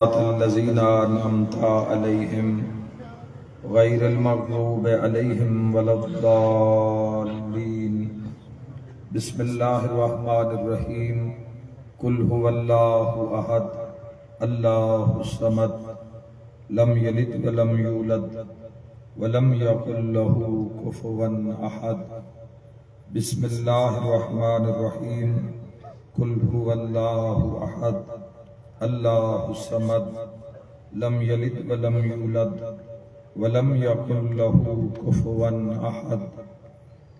الذين أنعمت عليهم غير المغضوب عليهم ولا الضالين. بسم الله الرحمن الرحيم. قل هو الله أحد الله الصمد لم يلد ولم يولد ولم يكن له كفوا أحد. بسم الله الرحمن الرحيم. قل هو الله أحد اللہ الصمد لم یلد ولم یولد ولم یکن له کفوا احد.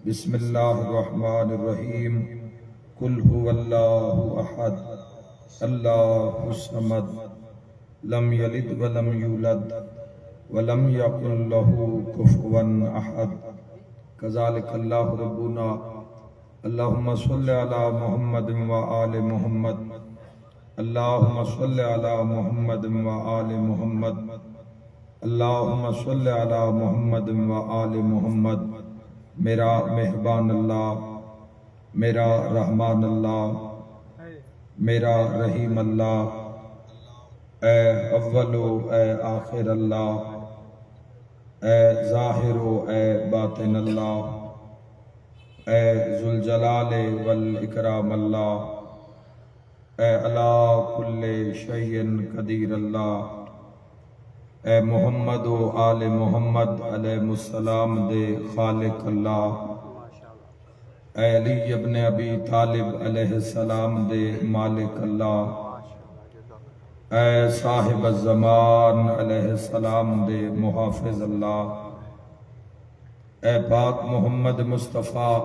بسم اللہ الرحمن الرحیم. قل هو اللہ احد اللہ الصمد لم یلد ولم یولد ولم یکن له کفوا احد. کذالک اللہ ربنا. اللہم صل علی محمد وآل محمد. اللہم صل علی محمد وآل محمد. اللہم صل علی محمد وآل محمد. میرا مہربان اللہ، میرا رحمان اللہ، میرا رحیم اللہ، اے اول و اے آخر اللہ، اے ظاہر و اے باطن اللہ، اے ذوالجلال والاکرام اللہ، اے علا کل شیء قدیر اللہ، اے محمد و آل محمد علیہ السلام دے خالق اللہ، اے علی ابن ابی طالب علیہ السلام دے مالک اللہ، اے صاحب الزمان علیہ السلام دے محافظ اللہ، اے پاک محمد مصطفیٰ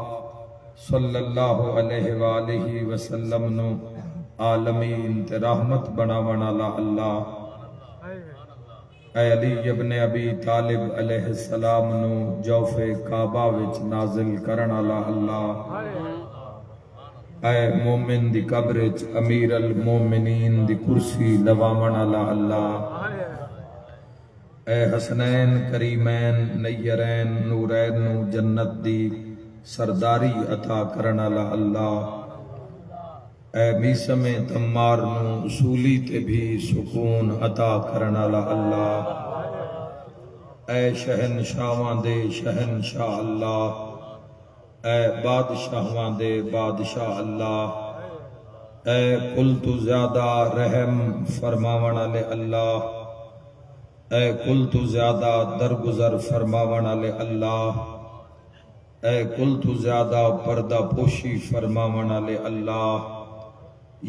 صلی اللہ علیہ وآلہ وسلم نو عالمین تے رحمت بناون والا اللہ، اے علی ابن ابی طالب علیہ السلام نو جوف کعبہ وچ نازل کرن والا اللہ، اے مومن دی قبر وچ امیر المومنین دی کرسی لواون والا اللہ، اے حسنین کریمین نیرین نورین نو جنت دی سرداری عطا کرن والا اللہ، اے میسم تمار نو اصولی تے بھی سکون عطا کرن والا اللہ، اے شہنشاہاں دے شہنشاہ اللہ، اے بادشاہاں دے بادشاہ اللہ، اے کل تو زیادہ رحم فرماون والے اللہ، اے کل تو زیادہ درگزر فرماون والے اللہ، اے کل تو زیادہ پردہ پوشی فرماون والے اللہ،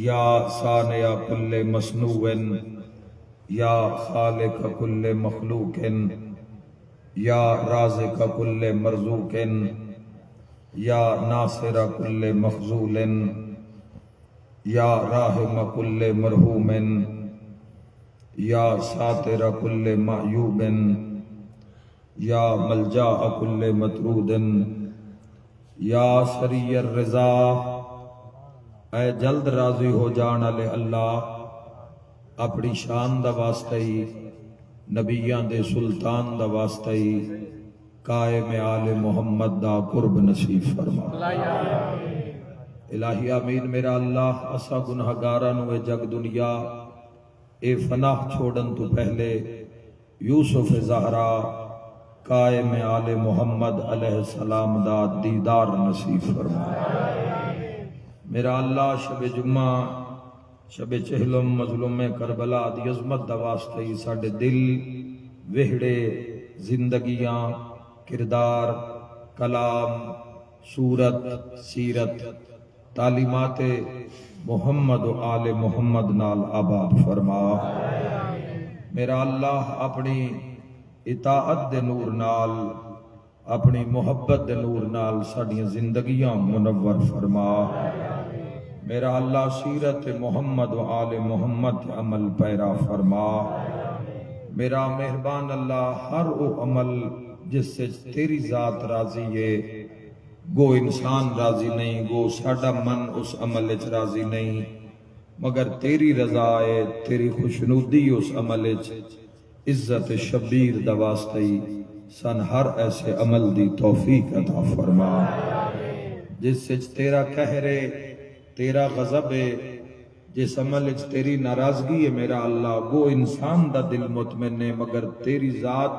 یا صانع کل مصنوع، یا خالق کل مخلوق، یا رازق کل مرزوق، یا ناصر کل مخذول، یا راحم کل مرحوم، یا ساتر کل معیوب، یا ملجا کل مطرود، یا سری الرضا. اے جلد راضی ہو جان والے اللہ، اپنی شان دا واسطہ ہی، نبیاں دے سلطان دا واسطہ ہی، قائم آل محمد دا قرب نصیب فرما. الہی آمین. میرا اللہ اسا گنہگاراں نو اے جگ دنیا اے فناہ چھوڑن تو پہلے یوسف زہرا قائم آل محمد علیہ السلام دا دیدار نصیب فرما. میرا اللہ شب جمعہ شب چہلم مظلوم کربلا دی عظمت دا واسطے ہی ساڑھے دل وہڑے زندگیاں کردار کلام صورت سیرت تعلیمات محمد و آل محمد نال آباد فرما. میرا اللہ اپنی اطاعت دے نور نال اپنی محبت دے نور نال ساڑھیاں زندگیاں منور فرما. میرا اللہ سیرت محمد و آل محمد عمل پیرا فرما. میرا مہربان اللہ ہر او عمل جس سے تیری ذات راضی ہے، گو انسان راضی نہیں، گو ساڑھا من اس عمل اچ راضی نہیں، مگر تیری رضا ہے، تیری خوشنودی اس عمل اچ عزت شبیر دا واسطہ ہی سن ہر ایسے عمل دی توفیق عطا فرما جس سے تیرا قہر ہے، تیرا غضب ہے، جس عمل اچ تیری ناراضگی ہے میرا اللہ گو انسان دا دل مطمئن ہے، مگر تیری ذات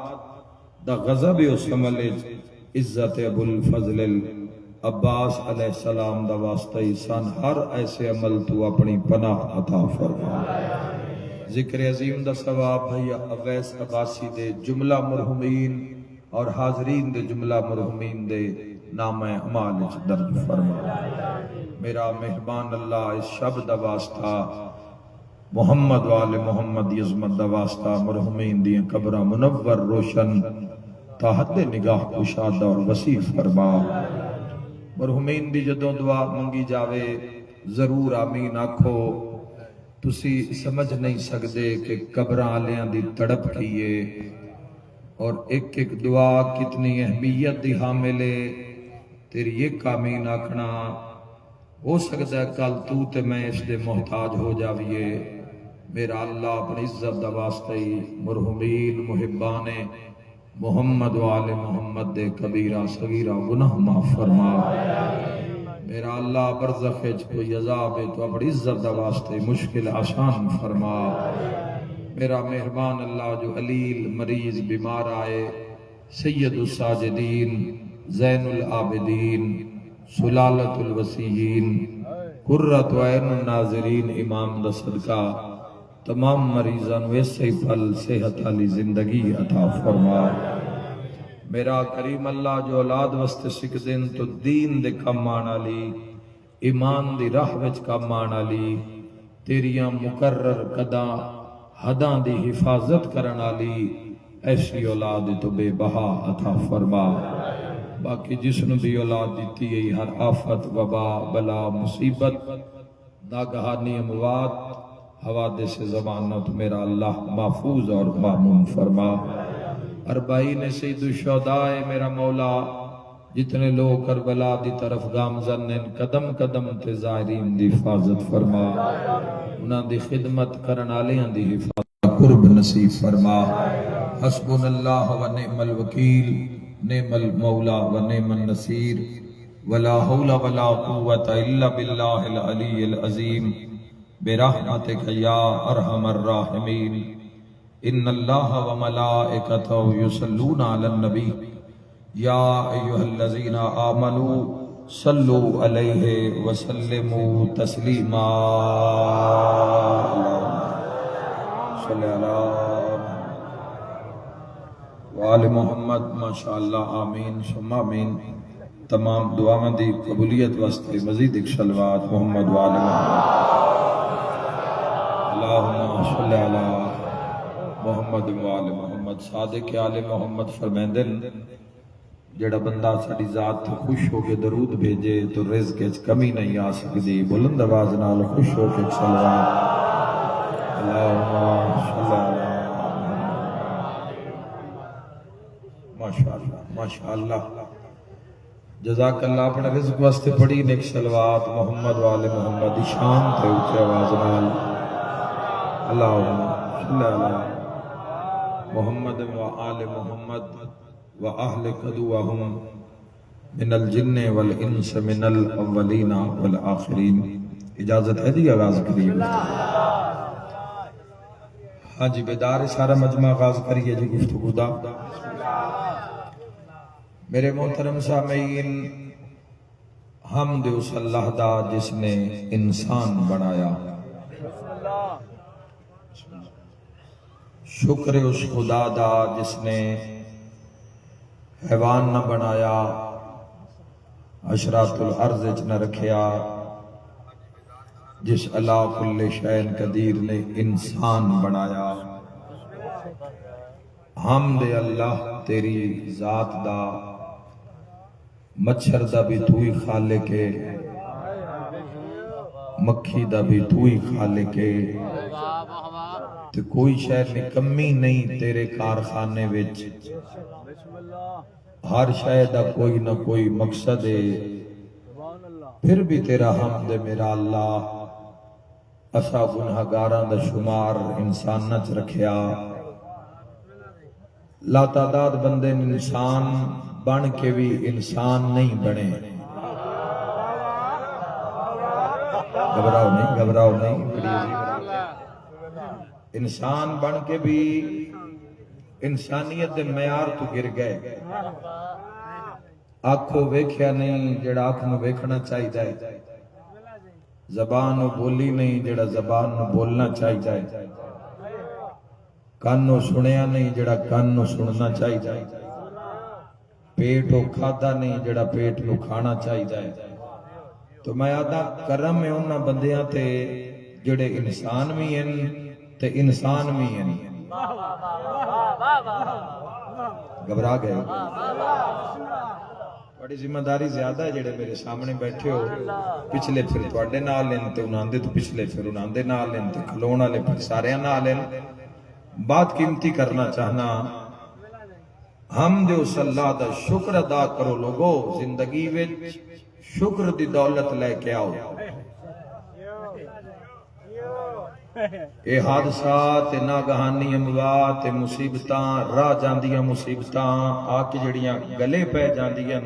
دا غضب ہے اس عمل اچ عزت ابو الفضل عباس علیہ السلام دا واسطہ سن ہر ایسے عمل تو اپنی پناہ عطا فرما۔ ذکر عظیم دا ثواب بھیا اویس عباسی دے جملہ مرحومین اور حاضرین دے جملہ مرحومین دے نام اعمال اچ درج فرما۔ میرا مہربان اللہ اس شب دا واسطہ محمد وآل محمد عظمت دا واسطہ مرحومین دی قبرہ منور روشن تا حد نگاہ کشادہ اور وسیع فرما۔ مرحومین دی جدوں دعا منگی جاوے ضرور آمین آکھو۔ تسی سمجھ نہیں سکدے کہ قبراں آلیاں دی تڑپ کیے اور ایک ایک دعا کتنی اہمیت دی حاملے۔ تیری ایک آمین آکھنا ہو سکتا ہے کل تو تے میں اس دے محتاج ہو جاویے۔ میرا اللہ اپنی عزت دا واسطہ ہی مرحومین محبان محمد وآل محمد دے کبیرہ صغیرہ گناہ معاف فرما۔ میرا اللہ برزخ وچ کوئی عذاب ہے تو اپنی عزت دا واسطے مشکل آسان فرما۔ میرا مہربان اللہ جو علیل مریض بیمار آئے سید الساجدین زین العابدین سلالت الوسیین قرۃ عین الناظرین امام دا صدقہ تمام مریضان ویسے پھل صحت والی زندگی عطا فرما۔ میرا کریم اللہ جو اولاد واسطے سکھ دین تو دین دے کم آن والی ایمان دی راہ وچ کم آن والی تیریاں مقرر قداں حداں دی حفاظت کرن والی ایسی اولاد تو بے بہا عطا فرما۔ باقی جس نے بھی اولاد دیتی ہے ہر آفت وبا بلا مصیبت ناگہانی اموات حوادث زمانت میرا اللہ محفوظ اور مامون فرما۔ اربعین سید الشہداء میرا مولا جتنے لوگ کربلا دی طرف گامزن ان قدم قدم تے زائرین دی حفاظت فرما، انہاں دی خدمت کرن والیاں دی حفاظت قرب نصیب فرما۔ حسبنا اللہ و نعم الوکیل نعم المولا و نعم النصیر ولا حول ولا قوة الا باللہ العلی العظیم برحمتک یا ارحم الراحمین۔ ان اللہ و ملائکتہ یصلون علی النبی یا ایہا الذین آمنوا صلو علیہ وسلموا تسلیما۔ صلی اللہ وآل محمد ماشاءاللہ آمین ثم آمین۔ تمام دعاواں دی قبولیت واسطے مزید ایک صلوات محمد وآل محمد اللہم صلی علی محمد وآل محمد۔ صادق آل محمد فرمیندن جڑا بندہ ساڈی ذات تو خوش ہو کے درود بھیجے تو رزق وچ کمی نہیں آ سکدی۔ بلند آواز نال خوش ہو کے صلوات اللہم صلی علی ماشاءاللہ ماشاءاللہ۔ جزاک اللہ اپنے رزق واسطے پڑھی نیک صلوات محمد وآل محمد شان تے اونچی آواز نال اللہم صلی علی محمد وآل محمد وآہل قدوہم من الجن والانس من الاولین والآخرین۔ اجازت ہے جی آغاز کریم؟ ہاں جی بیدار سارا مجمع آغاز کریے جی گفتگو دا۔ میرے محترم سامعین، حمد اس اللہ دا جس نے انسان بنایا، شکر اس خدا دا جس نے حیوان نہ بنایا، عشرات الارض نہ رکھیا، جس علا کل شین قدیر نے انسان بنایا۔ حمد اللہ تیری ذات دا، مچھر دا بھی تو ہی خالق ہے، مکھی دا بھی تو ہی خالق ہے، تے کوئی شے میں کمی نہیں تیرے کارخانے وچ، ہر شے دا کوئی نہ کوئی مقصد ہے، پھر بھی تیرا حمد ہے میرا اللہ۔ اسا گنہگاراں دا شمار انسان نہ رکھیا، لا تعداد بندے انسان بن کے بھی انسان نہیں بنے۔ گھبراؤ نہیں لکڑی انسان بن کے بھی انسانیت دے معیار تو گر گئے آنکھوں ویکھیا نہیں جڑا آنکھ نو ویکھنا چاہیدا ہے زبان نو بولی نہیں جڑا زبان نو بولنا چاہیدا ہے کان نو سنیا نہیں جڑا کان نو سننا چاہیدا ہے پیٹ ہو کھادا نہیں جڑا پیٹ نو کھانا چاہیدا ہے تو میں آدھا کرم ہے انہاں بندیاں تے جڑے انسان بھی ہیں تے انسان بھی ہیں گھبرا گئے بڑی ذمہ داری زیادہ ہے جڑے میرے سامنے بیٹھے ہو پچھلے پھر تواڈے نال لین تے انہاں دے تو پچھلے پھر انہاں دے نال لین تے کھلون والے پھر سارے نال لین بات قیمتی کرنا چاہنا حمد و صلاح دا شکر ادا کرو لوگو زندگی وچ شکر دی دولت لے کے آؤ اے حادثات ناگہانی اموات مصیبتاں راہ جاندیاں مصیبتاں آ کے جڑیاں گلے پہ جاندیاں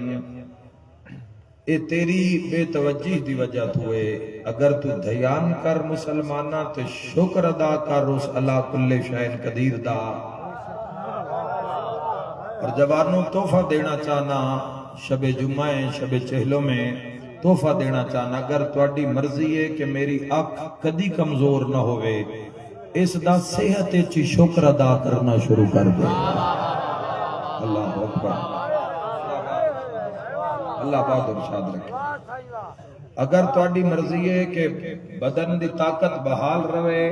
اے تیری بے توجہ دی وجہ تو ہے اگر تو دھیان کر مسلمانہ تو شکر ادا کر اس اللہ کل شاہن قدیر دا اور جوانوں تحفہ دینا چاہنا شب جمعہ شب چہلوں میں تحفہ دینا چاہنا اگر تواڈی مرضی ہے کہ میری آنکھ کدی کمزور نہ ہوئے اس دا صحت چی شکر ادا کرنا شروع کر دے اللہ اکبر اللہ بات ارشاد رکھے اگر تواڈی مرضی ہے کہ بدن دی طاقت بحال رہے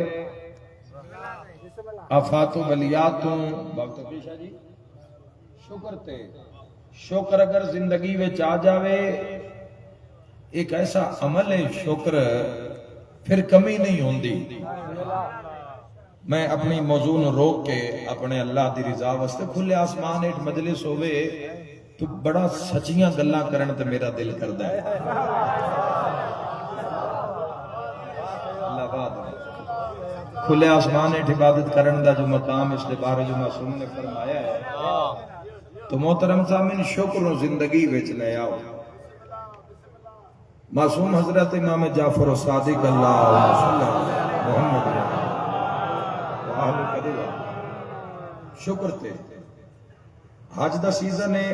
آفات و بلیاتوں شکر تے شکر اگر زندگی میں آ جاوے ایک ایسا عمل ہے شکر پھر کمی نہیں ہوندی میں اپنی موضوع نو روک کے اپنے اللہ دی رضا واسطے کھلے آسمان ایک مجلس ہوئے تو بڑا سچیاں گلاں کرن تے میرا دل کردا ہے اللہ بات کھلے آسمان ایک عبادت کرن دا جو مقام اس دے بارے جو معصوم نے فرمایا ہے تو محترم سامن شکر و زندگی وچ لے آؤ معصوم حضرت امام جعفر و صادق اللہ محمد شکر تے حج دا سیزن ہے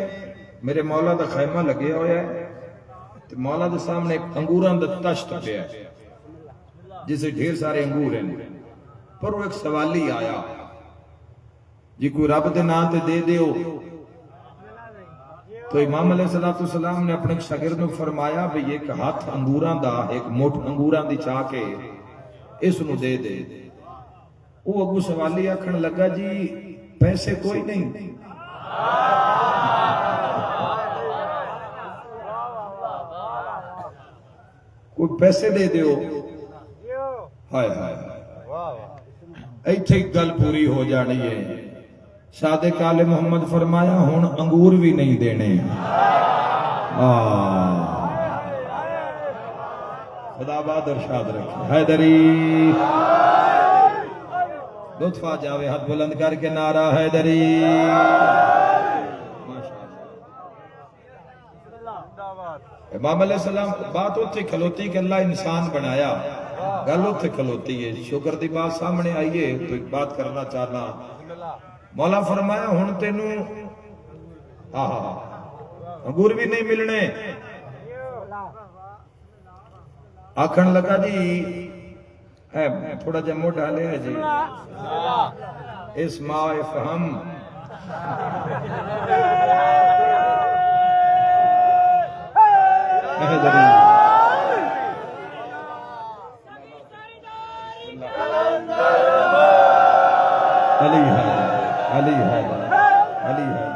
میرے مولا دا خیمہ لگے ہویا ہے تو مولا دے سامنے ایک انگوراں دا تشت پہ ہے جسے ڈھیر سارے انگور ہیں پر وہ ایک سوالی آیا جی کوئی رب دے نام تے دے دیو تو امام علیہ السلام نے اپنے شاگرد کو فرمایا بھی ایک ہاتھ انگوراں دا ایک موٹھ انگوراں دی چاہ کے اس نو دے دے وہ اگو سوالی آکھن لگا جی پیسے کوئی نہیں کوئی پیسے دے دیو ہائے ہائے ایتھے گل پوری ہو جانی ہے صادق آل محمد فرمایا ہون انگور بھی نہیں دینے خدا باد ارشاد رکھے حیدری لطفہ جاوے ہاتھ بلند کر کے نعرہ حیدری امام علیہ السلام بات ہوتی کھلوتی کہ اللہ انسان بنایا گل ہوتی کھلوتی ہے شکر دی بات سامنے آئیے تو ایک بات کرنا چاہنا مولا فرمایا ہن تینوں انگور بھی نہیں ملنے آکھن لگا جی تھوڑا جا موڑ ڈالے ہے جی اسماء فہم علی ہے علی ہے علی ہے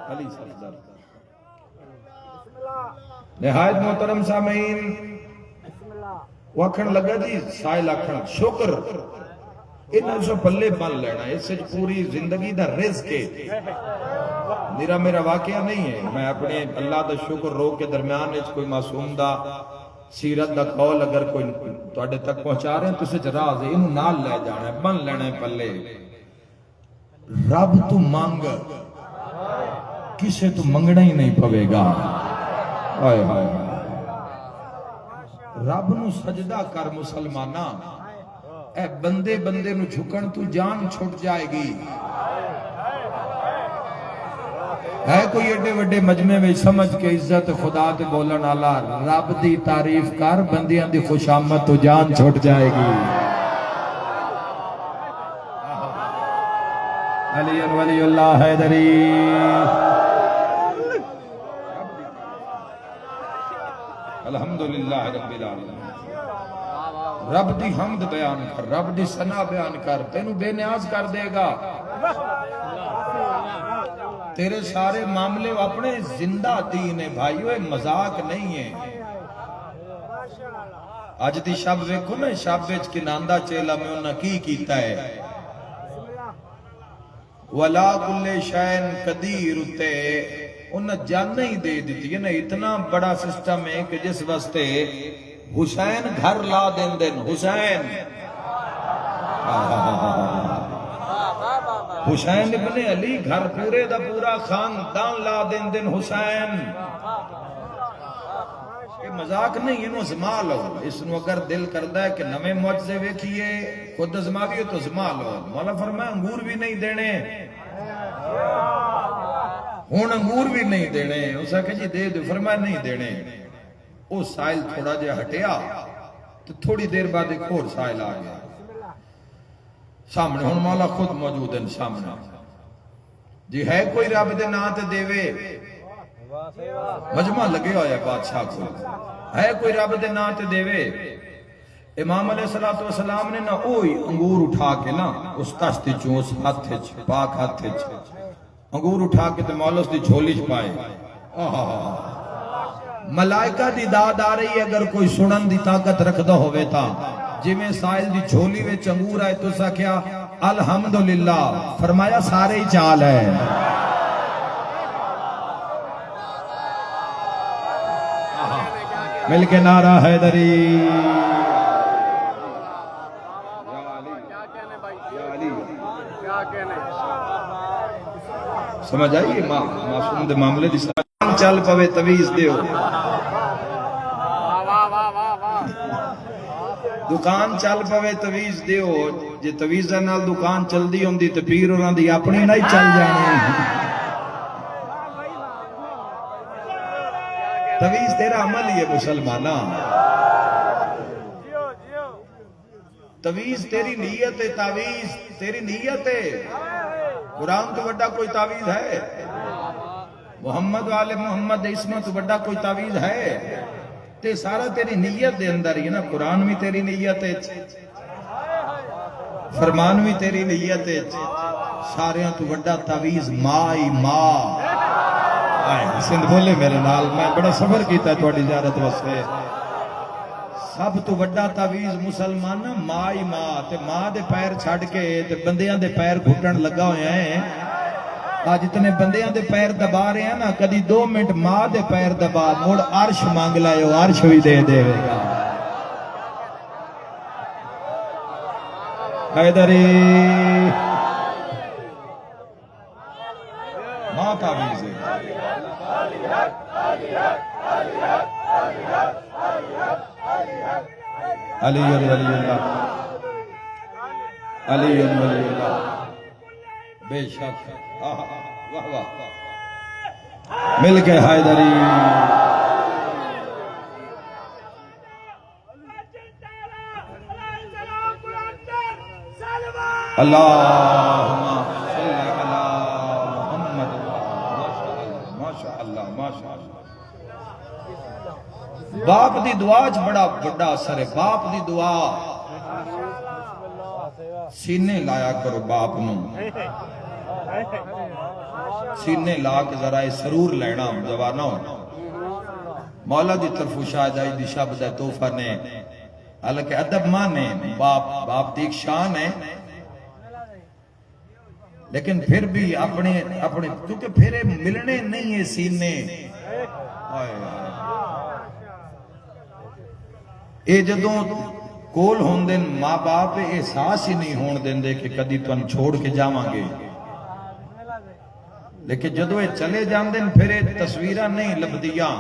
علی صدر نہایت محترم سامعین وکھن لگا جی سائل آکھن شکر انہوں سے پلے بن لینا اس سے پوری زندگی دا رزق ہے میرا واقعہ نہیں ہے میں اپنے اللہ دا شکر رو کے درمیان اس کوئی معصوم دا سیرت دا قول اگر کوئی توڑے تک پہنچا رہے ہیں تو اسے راز ہے انہوں نال لے جانا ہے بن لینا ہے پلے رب تو مانگ کسے تو منگنا ہی نہیں پوے گا آئے آئے رب نو سجدہ کر مسلمانہ اے بندے بندے نو جھکن تو جان چھٹ جائے گی. ہے کوئی ایڈے وڈے مجمع میں سمجھ کے عزت خدا تے بولن والا رب دی تعریف کر بندیاں دی خوشامد تو جان چھٹ جائے گی. علی ولی اللہ حیدری. الحمدللہ رب العالمین. رب دی حمد بیان کر، رب دی ثنا بیان کر، تینوں بے نیاز کر دے گا. تیرے سارے معاملے اپنے زندہ دین ہے بھائیو، مذاق نہیں ہے. اج دی شب ویکھو نا، شب وچ کناندا چیلا میں انہاں کی کیتا ہے. ولا کل شین قدیر اتے انہاں جاننا ہی دے دیتی ہے نا. اتنا بڑا سسٹم ہے کہ جس واسطے حسین گھر لا دین دن. حسین حسین ابن علی گھر پورے دا پورا خاندان لا دین دن. حسین یہ مذاق نہیں، انہوں ازما لو. اس نو اگر دل کردہ ہے کہ نویں معجزے ویکھیے خود ازماویے تو ازما لو. مولا فرمایا انگور بھی نہیں دینے، ہون انگور بھی نہیں دینے. اسا کہ جی دے دو، فرمایا نہیں دینے. وہ سائل تھوڑا جے ہٹیا تو تھوڑی دیر بعد ایک اور سائل آ گیا سامنے. ہن مولا خود موجود ہیں سامنے. جی ہے کوئی رب دے نا تے دیوے؟ مجمع لگے ہوئے بادشاہ کو. ہے کوئی رب دے نا تے دیوے؟ امام علیہ السلام نے نہ اوئی انگور اٹھا کے نا اس تشتی چوں اس ہاتھ چ پاک ہاتھ چ انگور اٹھا کے تے مولا اس دی جھولی چ پائے. ملائکہ دی داد آ رہی ہے اگر کوئی سنن دی طاقت رکھدا ہوئے تا. جی میں سائل دی جھولی وچ انگور آئے تو سا کیا الحمدللہ فرمایا سارے ہی چال ہے. مل کے نعرہ حیدری. سمجھ آئیے معصوم دے معاملے دی چل پوے تویز دیو. دکان چل پوے تویز دیو. جے تویزہ نال دکان چل دی ہوں دی تو پیر انہاں دی اپنی نہیں چل جانے. تویز تیرا عمل ہی ہے مسلمانہ. تویز تیری نیت ہے، تعویز تیری نیت ہے. قرآن تو بڑا کوئی تعویز ہے؟ محمد والے محمد اسمت بڑا کوئی تعویز ہے؟ تے سارا تیری نیت دے اندر ہی نا. قرآن بھی تیری نیت ہے، فرمان بھی تیری نیت ہے. سارے تو بڑا تعویز مائی ماں. سندھ بولے میرے نال، میں بڑا سفر کیتا ہے تھوڑی زیارت واسطے. سب تو بڑا تعویز مسلمان مائی ماں. تے ماں دے پیر چھڑ کے تے بندیاں دے پیر گھٹن لگا ہویا ہے. آج اتنے بندیاں دے پیر دبا رہے ہیں نا، کدی 2 منٹ ماں دے پیر دبا موڑ عرش مانگ لائے ہو، عرش بھی دے دے گا. حیدری ماں تعویز ہے. علی ولی اللہ، علی ولی اللہ. بے شک واہ واہ. مل کے حیدری. اللہم صلی علی محمد. ماشاءاللہ ماشاءاللہ. باپ دی دعا چ بڑا بڑا اثر ہے. باپ دی دعا سینے لایا کرو. باپ نو سینے لا کے ذرا سرور لینا جوانو. مولا دی طرف شاید آئی دی شب دا توفہ نے. حالانکہ ادب مانے باپ دی ایک شان ہے، لیکن پھر بھی اپنے کیونکہ پھر ملنے نہیں ہے سینے. اے جدوں کول ہون دن ماں باپ احساس ہی نہیں ہون دن دے کہ کدی تن چھوڑ کے جاواں گے. لیکن جدو یہ چلے جان دن پھر تصویرہ نہیں لبدیاں.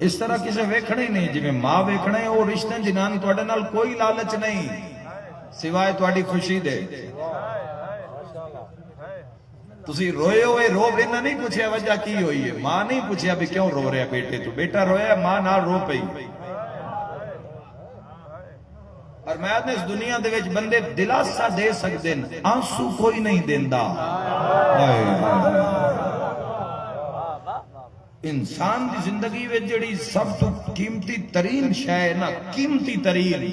اس طرح کسے ویکھنا ہی نہیں جی ماں ویکھنا ہے. وہ رشتے جنہاں تواڈے نال کوئی لالچ نہیں سوائے تواڈی خوشی دے. تسی روئے ہوئے رو بینا نہیں پوچھیا وجہ کی ہوئی ہے. ماں نہیں پوچھیا بھی کیوں رو رہا بیٹے تو. بیٹا رویا ماں نال رو پئی. اور میں آدھنے اس دنیا دے وچ بندے دلاسا دے سکتے ہیں آنسو کوئی نہیں دیندا. انسان دی زندگی وچ جڑی سب تو قیمتی ترین شے ہے نا, قیمتی ترین,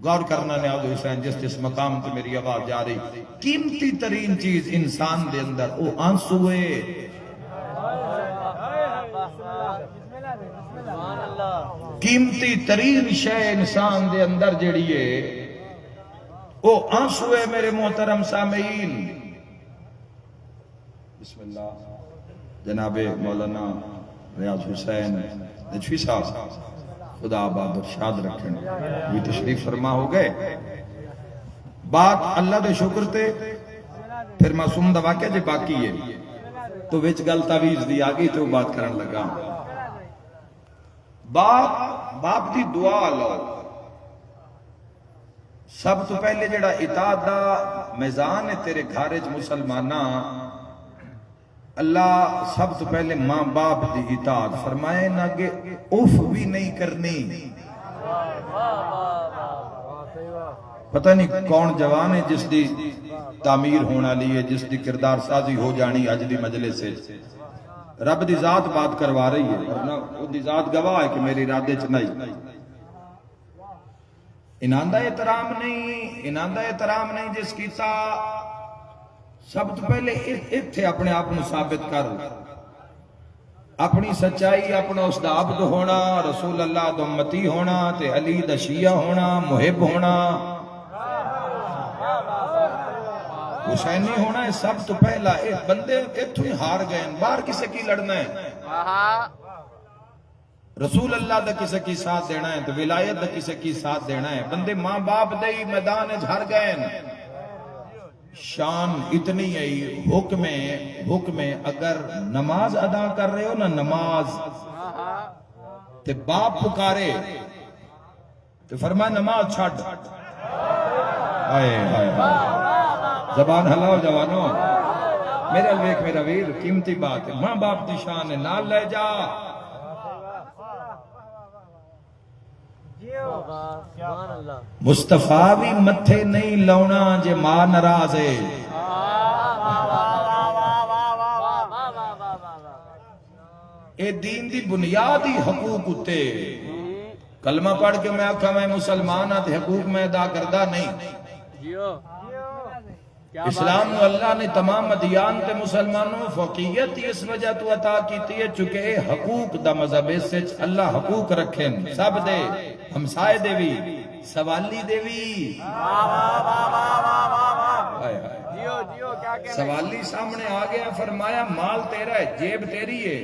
غور کرنا نیاز حسین جس جس مقام پہ میری آواز جا رہی, قیمتی ترین چیز انسان دے اندر وہ آنسو ہے. قیمتی ترین شے انسان دے اندر جڑی ہے وہ آنسو ہے میرے محترم سامعین. بسم اللہ. جناب مولانا ریاض حسین نجفی صاحب خدا آباد ارشاد رکھیں بھی تشریف فرما ہو گئے. بات اللہ دے شکر تے پھر معصوم دا واقعہ جے باقی ہے تو وچ گل تعویذ دی آگئی تو بات کرن لگا. باپ دی دعا لو. سب تو پہلے جڑا اطاعت دا میزان ہے تیرے گھرج مسلمانہ, اللہ سب تو پہلے ماں باپ دی اطاعت فرمائے نہ کہ اف بھی نہیں کرنی. پتہ نہیں کون جوان ہے جس دی تعمیر ہونا لی ہے, جس دی کردار سازی ہو جانی اج دی مجلس سے. رب دی ذات بات کروا رہی ہے ورنہ وہ دی ذات گواہ ہے کہ میری ارادے چ نہیں. انہاں دا احترام نہیں, انہاں دا احترام نہیں جس کیتا سب تو پہلے اتھے اپنے آپ کو ثابت کر. اپنی سچائی اپنا اس دا عبد ہونا, رسول اللہ دا امتی ہونا, تے علی دا شیعہ ہونا, محب ہونا, حسینی ہونا ہے سب تو پہلا. ایک بندے اتھوں ہی ہار گئے, باہر کسے کی لڑنا ہے, رسول اللہ دا کسے کی ساتھ دینا ہے, تو ولایت دا کسے کی ساتھ دینا ہے. بندے ماں باپ دے میدان ہر گئے. شان اتنی ہے حکم اگر نماز ادا کر رہے ہو نا, نماز تے باپ پکارے تو فرمایا نماز چھڑ. زبان ہلاؤ جوانوں, میرے الویک میرا ویر, قیمتی بات ہے. ماں باپ دی شان ہے, نال لے جا. مصطفیٰ بھی متھے نہیں لونا جے ماں ناراض ہے. اے دین دی بنیادی حقوق اتے. کلمہ پڑھ کے میں آکھا میں مسلمان ہاں تے حقوق میں ادا کردہ نہیں. اسلام نو اللہ نے تمام ادیان تے مسلمانوں فوقیت اس وجہ تو عطا کیتی ہے چونکہ حقوق دا مذہب سے اللہ حقوق رکھیں سب دے, ہمسائے دے بھی, سوالی دے بھی. سوالی سامنے آ گیا, فرمایا مال تیرا ہے, جیب تیری ہے,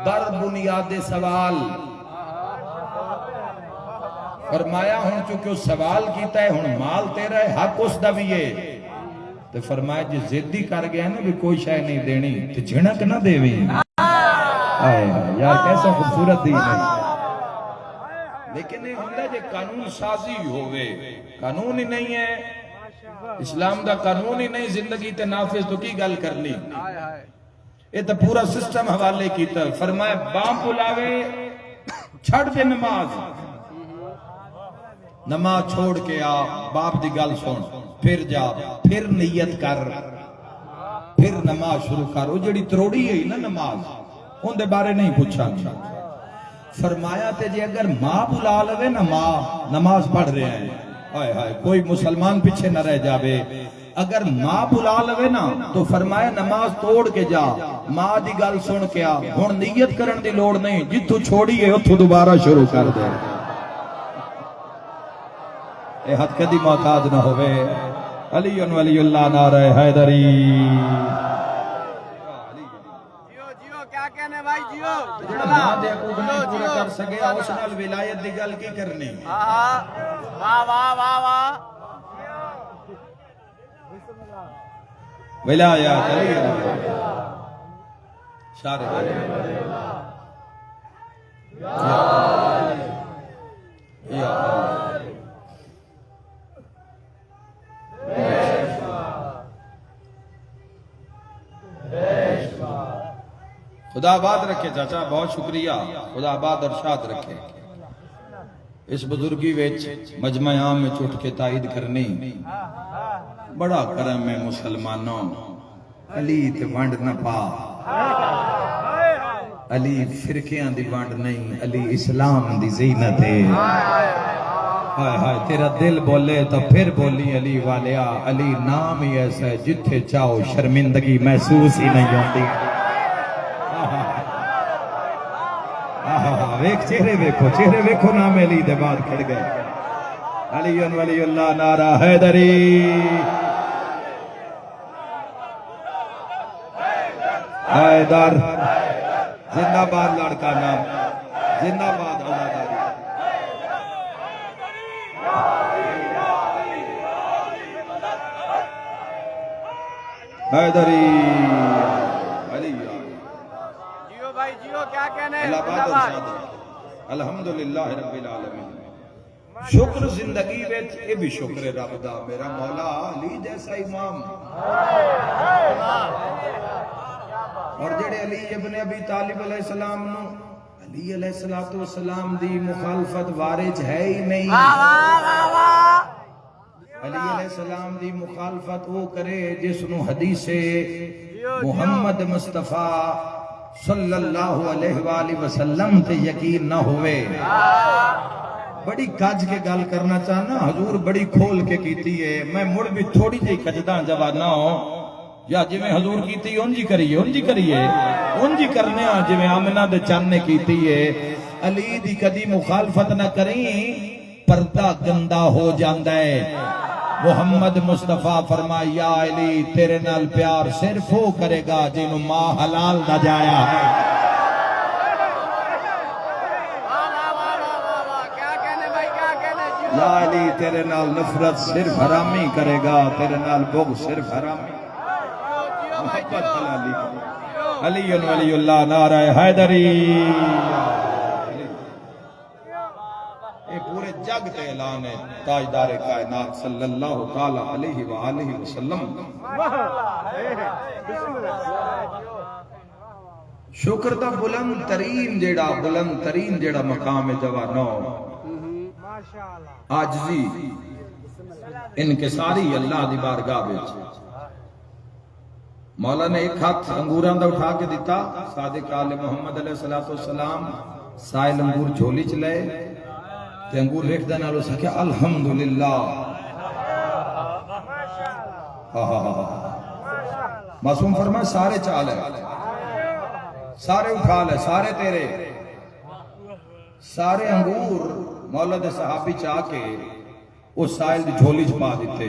بر بنیاد سوال. فرمایا ہوں چونکہ اس سوال کیتا ہے ہوں مال تیرا ہے, حق اس دا بھی ہے. تو فرمایا جی زدی کر گیا نا بھی کوئی شے نہیں دینی تو جھنک نہ دے بھی. یار کیسا خوبصورت دین ہے. لیکن یہ ہوندہ جو قانون سازی ہوئے, قانون ہی نہیں ہے اسلام دا, قانون ہی نہیں, زندگی تے نافذ تو کی گل کرنی. یہ تو پورا سسٹم حوالے کیتا. فرمایا باپ بلاوے چھڑ دے نماز, نماز چھوڑ کے آ, باپ دی گل سن, پھر جا, پھر نیت کر, پھر نماز شروع کر. وہ جڑی تروڑی ہے نا نماز, ان دے بارے نہیں پوچھا. فرمایا تے جی اگر ماں بلا لوے نا, ماں نماز پڑھ رہے ہیں, ہائے ہائے کوئی مسلمان پیچھے نہ رہ جاوے. اگر ماں بلا لوے نا تو فرمایا نماز توڑ کے جا, ماں دی گل سن کے آ, ہن نیت کرن دی لوڑ نہیں, جتھوں چھوڑی ہے اتھوں دوبارہ شروع کر دے. اے حد کدی محتاج نہ ہوئے. علی ولی اللہ نعرہ حیدری. جیو کیا کہنے بھائی, جیو ماں دے حقوق نہیں پورا کر سکے, اس نال ولایت دی گل کی کرنی. واہ واہ واہ واہ. ولایت علی شارع یا خدا آباد رکھے چاچا، بہت شکریہ، خدا آباد اور شاد رکھے۔ اس بزرگی ویچ مجمع عام میں چھوٹ کے تائید کرنی بڑا کرم ہے مسلمانوں، علی تے ونڈ نہ پا، علی فرقیاں دی ونڈ نہیں، علی اسلام دی زینت ہے۔ ہائے ہائے تیرا دل بولے تو پھر بولی علی والیا، علی نام ہی ایسا ہے جتھے چاہو شرمندگی محسوس ہی نہیں ہوتی۔ ویک چہرے ویکھو نام علی دے بعد کھڑ گئے۔ علی ولی اللہ نعرہ حیدری، حیدر زندہ باد لڑکا نام، زندہ باد آزاداری۔ حیدری علی جیو بھائی جیو، کیا کہنے اللہ باد اور شاد الحمدللہ رب العالمین۔ شکر زندگی ویچ اے بھی شکر رب دا، میرا مولا علی جیسا امام، اور جڑے علی ابن ابی طالب علیہ السلام نو علی علیہ السلام دی مخالفت وارج ہے ہی نہیں۔ علی علیہ السلام دی مخالفت وہ کرے جس نو حدیث محمد مصطفیٰ صلی اللہ علیہ وآلہ وسلم تے یقین نہ ہوئے۔ بڑی کج کے گل کرنا چاہنا، حضور بڑی کھول کے کیتی ہے، میں مڑ بھی تھوڑی جی کجدہ جوانہ ہوں، یا جی میں حضور کیتی ہے انجی کریے انجی کرنے ہاں جی میں آمنہ دے چانے کیتی ہے۔ علی دی کدی مخالفت نہ کریں، پردہ گندہ ہو جاندہ ہے۔ محمد مصطفیٰ فرمایا یا علی تیرے نال پیار صرف ہو کرے گا جنہوں ماں حلال نہ جایا ہے۔ یا علی تیرے نال نفرت صرف حرامی کرے گا، تیرے نال بغض صرف حرامی۔ محبت حلالی علی ولی اللہ نعرہ حیدری۔ یہ پورے جگ تے اعلان ہے تاجدار کائنات صلی اللہ تعالی علیہ وآلہ وسلم۔ شکر دا بلند ترین جیڑا مقام ہے جوانو، آجزی انکساری اللہ دی بارگاہ وچ۔ مولا نے ایک ہاتھ انگوراں دا اٹھا کے دیتا، صادق آل محمد علیہ السلام سائل انگور جھولی چلے تے انگور ریکھ دینا لو سکیا الحمدللہ۔ معصوم فرمائے سارے چال ہے، سارے اٹھا لے، سارے تیرے، سارے انگور مولا دے صحابی چاہ کے اس سائل دی جھولی چھپا دیتے،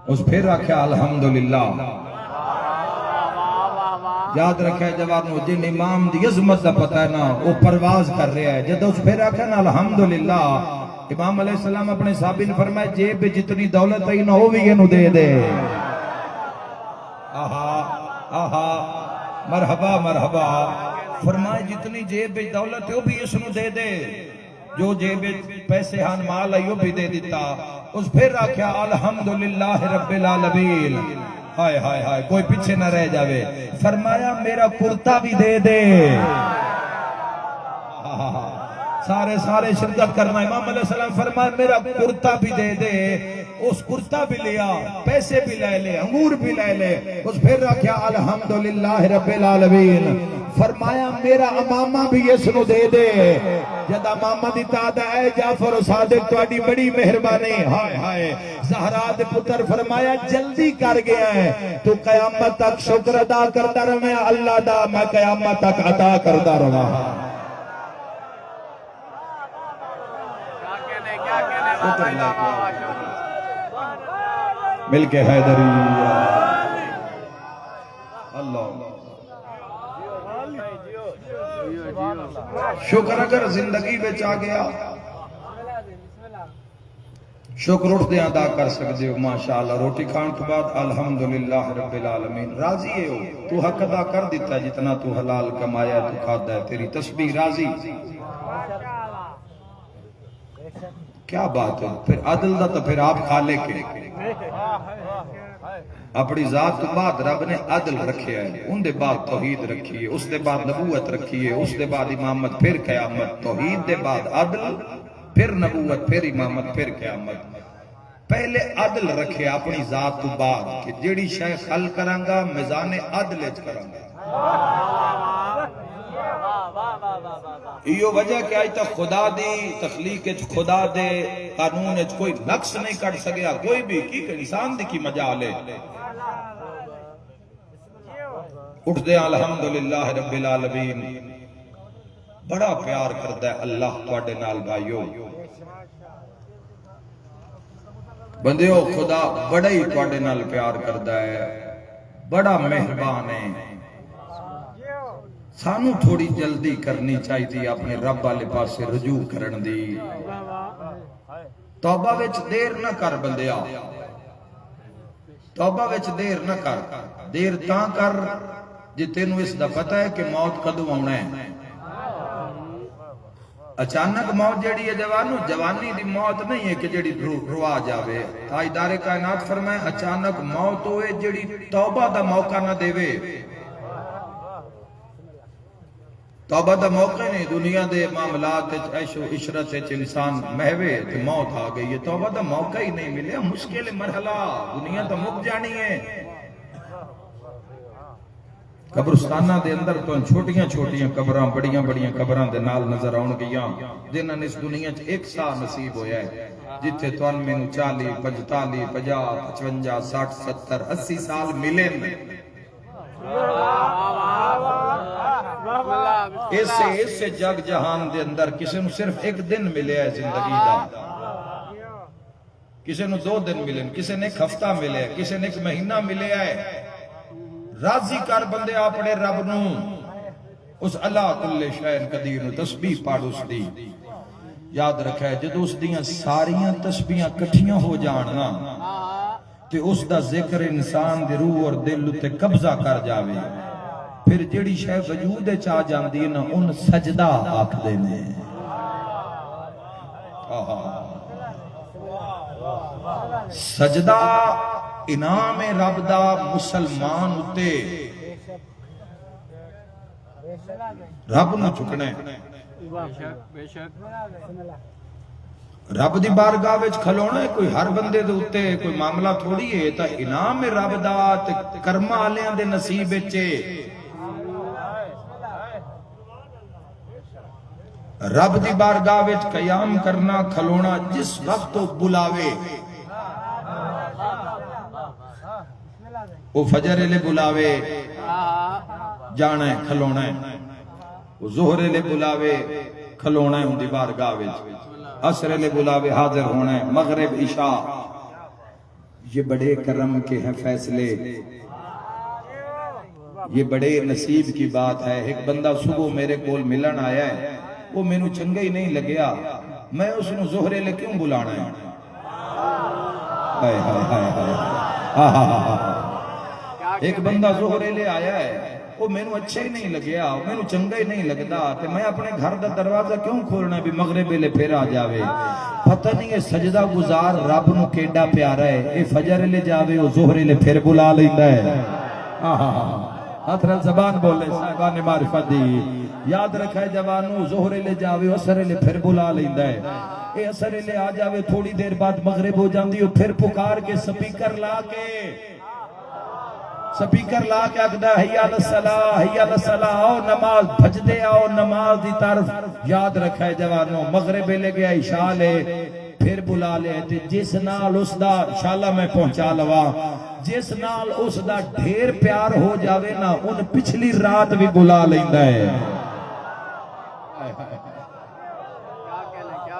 اس پھر رکھا الحمدللہ۔ یاد رکھے جوانو جن امام دی عظمت دا پتہ ہے نا وہ پرواز کر رہا ہے، جب اس پھر رکھا نا الحمدللہ۔ امام علیہ السلام اپنے صحابی نے فرمایا جیب جتنی دولت ہے نہ ہو بھی یہ نو دے دے۔ آہا مرحبا مرحبا، فرمائے جتنی جیب دولت ہے وہ بھی اس نو دے دے، جو جیب پیسے ہان مال ہے وہ بھی دے دیتا۔ اس پھر رکھا الحمدللہ رب العالمین۔ ہائے ہائے ہائے کوئی پیچھے نہ رہ جاوے، فرمایا میرا کرتا بھی دے دے۔ سارے شرکت کرنا۔ امام علیہ السلام فرمایا میرا کرتا بھی دے دے، اس کرتا بھی لیا، پیسے بھی لے لے، انگور بھی لے لے۔ اس پھر رکھا الحمدللہ رب العالمین۔ فرمایا میرا امامہ بھی اس نو دے دے، جد امامہ دی تادہ اے جعفر و صادق تواڈی بڑی مہربانی۔ ہائے ہائے زہرا دے پتر فرمایا جلدی کر گیا ہے تو قیامت تک شکر ادا کرتا رہے اللہ دا، میں قیامت تک ادا کرتا رہا۔ مل کے حیدری اللہ۔ شکر اگر زندگی بچ آ گیا، شکر اٹھ دے ادا کر سکتے ہو ماشاءاللہ روٹی کھان تو بعد الحمدللہ رب العالمین راضی ہو تو حق ادا کر دیتا ہے جتنا تو حلال کمایا تو کھاتا ہے تیری تسبیح راضی کیا بات ہے پھر عدل دا تو پھر آپ خالق ہے اپنی ذات تو بعد رب نے عدل رکھے ہے ان دے بعد توحید رکھی ہے اس دے بعد نبوت رکھی ہے اس دے بعد امامت پھر قیامت توحید دے بعد عدل پھر نبوت پھر امامت پھر قیامت پہلے عدل رکھے اپنی ذات تو بعد کہ جیڑی شے خل کرانگا میزان عدل اچ کرانگا یہ وجہ کہ آج تک خدا دی تخلیق اچ خدا دے قانون اچ کوئی نقص نہیں کر سکیا کوئی بھی کی کہ انسان دی کی مجال ہے اٹھ دے الحمدللہ رب العالمین بڑا پیار کرتا ہے اللہ تواڈے نال بھائیو بندیو خدا بڑا ہی تواڈے نال پیار کرتا ہے بڑا مہربان ہے سانو تھوڑی جلدی کرنی چاہیے اپنے رب والے پاسے رجوع کرن دی توبہ وچ دیر نہ کر بندیا توبہ وچ دیر نہ کر دیر تاں کر جے تینوں اس دا پتہ ہے کہ موت کدوں آنا ہے اچانک موت جیڑی ہے جوانو جوانی دی موت نہیں ہے کہ جیڑی روا جاوے تاجدار کائنات فرمائے اچانک موت ہوئے جیڑی توبہ دا موقع نہ دیوے توبہ دا موقع نہیں دنیا دے معاملات عیش و عشرت انسان محوے تے موت آ گئی ہے توبہ دا موقع ہی نہیں ملے مشکل مرحلہ دنیا تو مک جانی ہے قبرستانہ دے اندر تو چھوٹیاں چھوٹیاں قبراں بڑیاں بڑیاں قبراں دے نال نظر آن گیاں جنہاں نے اس دنیا چ ایک سا نصیب ہویا ہے جتھے تو مینوں 40 45 50 55 60 70 80 سال ملے اسے جگ جہان دے اندر کسی نو صرف ایک دن ملے ہے زندگی دا کسی نو 2 دن ملے کسی نے ایک ہفتہ ملے کسی نے ایک مہینہ ملے ہے راضی کر بندے اپنے رب نو اس اللہ کل شین قدیر نو تسبیح پڑھ اس دی یاد رکھا ہے جدو اس دیاں ساریاں تسبیحاں کٹھیاں ہو جاننا تے اس دا ذکر انسان دی روح اور دل تے قبضہ کر جاوے پھر جڑی شے وجود چاہ جاندی نا ان سجدہ آکھ دینے سجدہ انعام رب دا مسلمان اتے رب نو چکنے رب دی بارگاہ وچ کھلونا ہے کوئی ہر بندے دے اتے کوئی معاملہ تھوڑی ہے تا انعام رب دا تے کرما آلیاں دے نصیب وچے رب دی بارگاہ وچ قیام کرنا کھلونا جس وقت تو بلاوے وہ فجر لے بلاوے جانا ہے کھلونا ہے وہ ظہر لے بلاوے کھلونا ہے ان دی بارگاہ وچ عصر لے بلاوے حاضر ہونا ہے مغرب عشاء یہ بڑے کرم کے ہیں فیصلے یہ بڑے نصیب کی بات ہے ایک بندہ صبح میرے کول ملن آیا ہے وہ میں نو چنگا ہی نہیں لگیا میں اس نو ظہر لے کیوں بلانا ہے ہائے ہائے ہائے ہائے ایک بندہ ظہر لے آیا ہے وہ میں نو اچھا ہی نہیں لگیا میں نو چنگا ہی نہیں لگدا کہ میں اپنے گھر دا دروازہ کیوں کھولنا بھی مغرب لے پھر آ جاوے پتہ نہیں ہے سجدہ گزار رب نو کیڈا پیارا ہے اے فجر لے جاوے وہ ظہر لے پھر بلا لیندا ہے ہاتھ زبان بولے صاحبان معرفت دی یاد رکھا ہے جوانو ظہر لے جاوے عصر لے پھر بلا لیندا ہے اے عصر لے آ جاوے تھوڑی دیر بعد مغرب ہو جاندی پھر پکار کے سپیکر لا کے اگدا حیا الصلاۃ حیا الصلاۃ آؤ نماز بھج دے آؤ نماز دی طرف یاد رکھا ہے جوانو مغرب لے گیا عشاء لے پھر بلا لے تے جس نال اس دا انشاءاللہ میں پہنچا لوا جس نال اس دا ڈھیر پیار ہو جاوے نا ان پچھلی رات بھی بلا لیندا ہے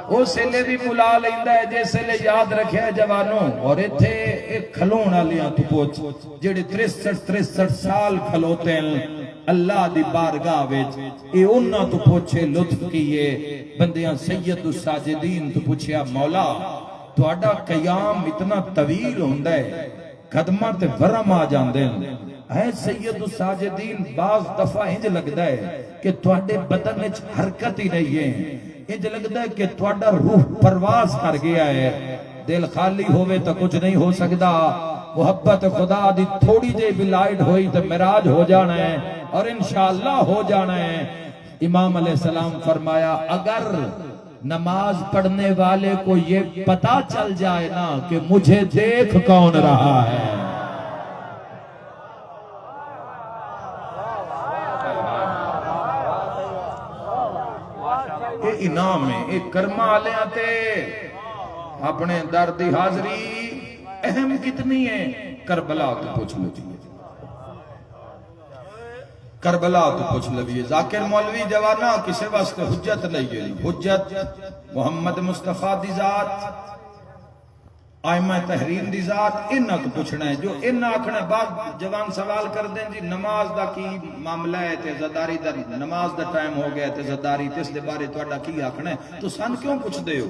اس لے بھی بلا لیندا ہے جس لے یاد رکھے جوانوں اور ایتھے ایک کھلون والیاں تو پوچھ جڑے 63 سال کھلوتے ہیں اللہ دی بارگاہ وچ اے انہاں تو پوچھے لطف کیے بندیاں سید الساجدین تو پوچھیا مولا تہاڈا قیام اتنا طویل ہوندا ہے قدماں تے ورم آ جاندے ہیں اے سید الساجدین بعض دفعہ انج لگدا ہے کہ تہاڈے بدن وچ حرکت ہی نہیں ہے انج لگدا ہے کہ تہاڈا روح پرواز کر گیا ہے دل خالی ہوئے تو کچھ نہیں ہو سکدا محبت خدا دی تھوڑی جے بھی لائٹ ہوئی تو معراج ہو جانا ہے اور انشاءاللہ ہو جانا ہے امام علیہ السلام فرمایا اگر نماز پڑھنے والے کو یہ پتا چل جائے نا کہ مجھے دیکھ کون رہا ہے یہ انعام ہے یہ کرما والے آتے اپنے در دی حاضری اہم کتنی ہے کربلا تو پوچھ لیجیے کربلا تو پوچھ لیجیے ذاکر مولوی جوانا کسے واسطے حجت نہیں ہے حجت محمد مصطفیٰ دی ذات آئمہ تحریر دی ذات انہاں کو پوچھنا ہے جو انہاں آکھنا بعد جوان سوال کر دیں جی نماز دا کی معاملہ ہے تے زداری دا نماز دا ٹائم ہو گیا تے زداری تے اس دے بارے توڑا کی آکھنا ہے تو سن کیوں پوچھ دے ہو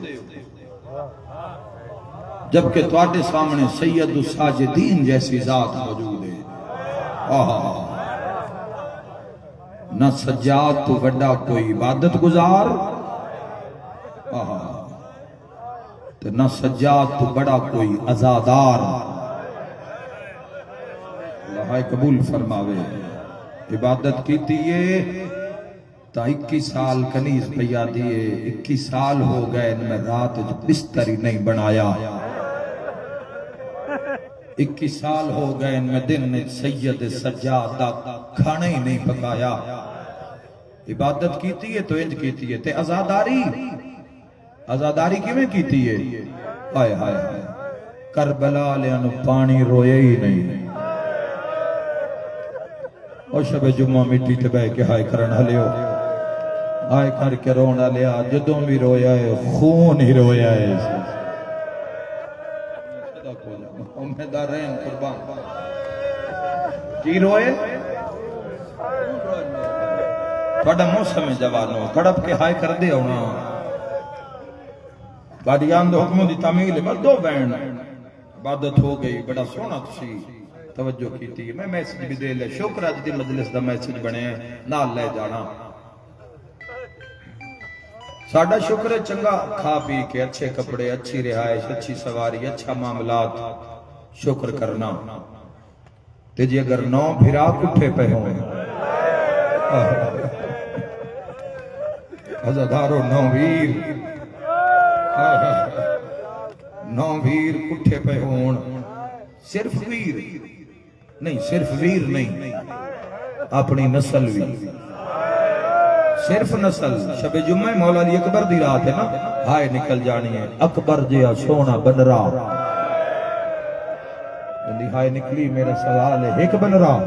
جبکہ تواڈے سامنے سید الساجدین جیسی ذات موجود ہے نہ سجاد تو وڈا کوئی عبادت گزار نہ سجاد تو بڑا کوئی عزادار اللہ قبول فرماوے عبادت کیتی ہے تا 21 سال کنیز پیا دیئے 21 سال ہو گئے ان میں رات بستر ہی نہیں بنایا 21 سال ہو گئے ان میں دن سید سجاد دا کھانا ہی نہیں پکایا عبادت کیتی ہے تو انج کیتی ہے تے ازاداری کیویں کیتی ہے ہائے ہائے ہائے کربلا لیانو پانی روئے ہی نہیں اور شب جمعہ مٹی تے بہ کے ہائے کرن ہلیو ہائے کر کے رونا لیا جدوں بھی رویا ہے خون ہی رویا ہے امیدارین قربان کی روئے بڑا موسم جوانوں کڑپ کے ہائے کر دے ہونا بادیان دو حکموں دی تعمیل ہے بس 2 بین عبادت ہو گئی بڑا سونا تسی توجہ کی تھی میں میسج بھی دے لے شکر آج دی مجلس دا میسج بنے نال لے جانا ساڑھا شکر ہے چنگا کھا پی کے اچھے کپڑے اچھی رہائش اچھی سواری اچھا معاملات شکر کرنا تیجی اگر 9 بھرا کٹھے پہ ہوں عزادارو 9 ویر 9 ویر کٹھے پہ ہون صرف ویر نہیں صرف ویر نہیں اپنی نسل ویر صرف نسل شب جمعہ مولا علی اکبر دی رات ہے نا ہائے نکل جانی ہے اکبر جیا سونا بنرا ہائے نکلی میرا سوال ہے ایک بنرا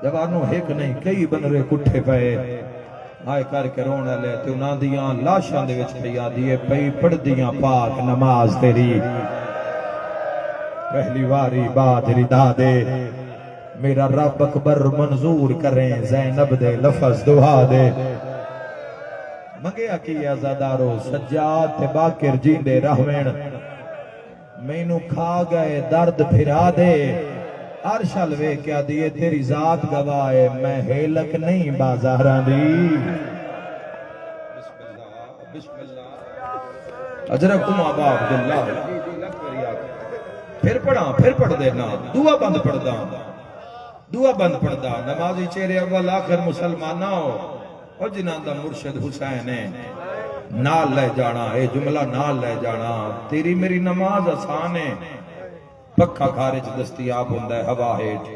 جوانوں ایک نہیں کئی بنرے کٹھے پہ آئے کر کے رونا لے تے انہاں دیاں لاشاں دے وچ پیا دیے پئی پڑھ دیاں پاک نماز تیری پہلی واری بعد ردا دے میرا رب اکبر منظور کریں زینب دے لفظ دعا دے منگیا کی عزادارو سجاد تے باکر جیندے رہوین مینوں کھا گئے درد پھرا دے عرشل وے کیا دیئے تیری ذات گواہے میں ہیلک نہیں بازاراں دی بسم اللہ اجرکم آبا عبداللہ پھر پڑھ دینا دعا بند پڑھ دا نمازی چہرے اول آخر مسلمانہ ہو اور جنہاں دا مرشد حسین ہے نال لے جانا اے جملہ نال لے جانا تیری میری نماز آسان ہے پکھا خارج دستیاب ہوندہ ہے ہوا ہیٹ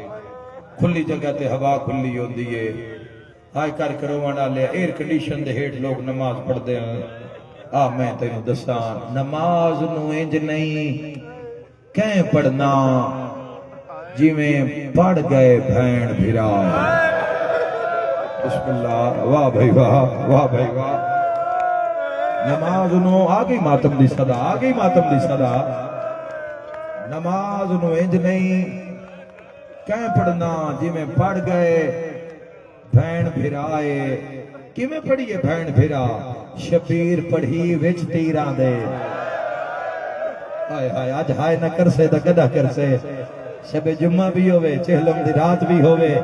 کھلی جگہ تے ہوا کھلی ہوندی ہے آئے کر کروانا لے ایئر کنڈیشن دے ہیٹ لوگ نماز پڑھ دے ہیں میں تینوں دسان نماز نو انج نہیں کہیں پڑھنا جی میں پڑھ گئے بھین بھرا بسم اللہ واہ بھائی واہ نماز نو آگئی ماتم دی صدا نماز نو انج نہیں کہیں پڑھنا جی میں پڑھ گئے بھین بھرائے کی میں پڑھیے بھین بھرا شبیر پڑھی وچ تیران دے ہائے ہائے اج ہائے نہ کرسے تے کدا کرسے شب جمعہ بھی ہوئے چہلم دی رات بھی ہوئے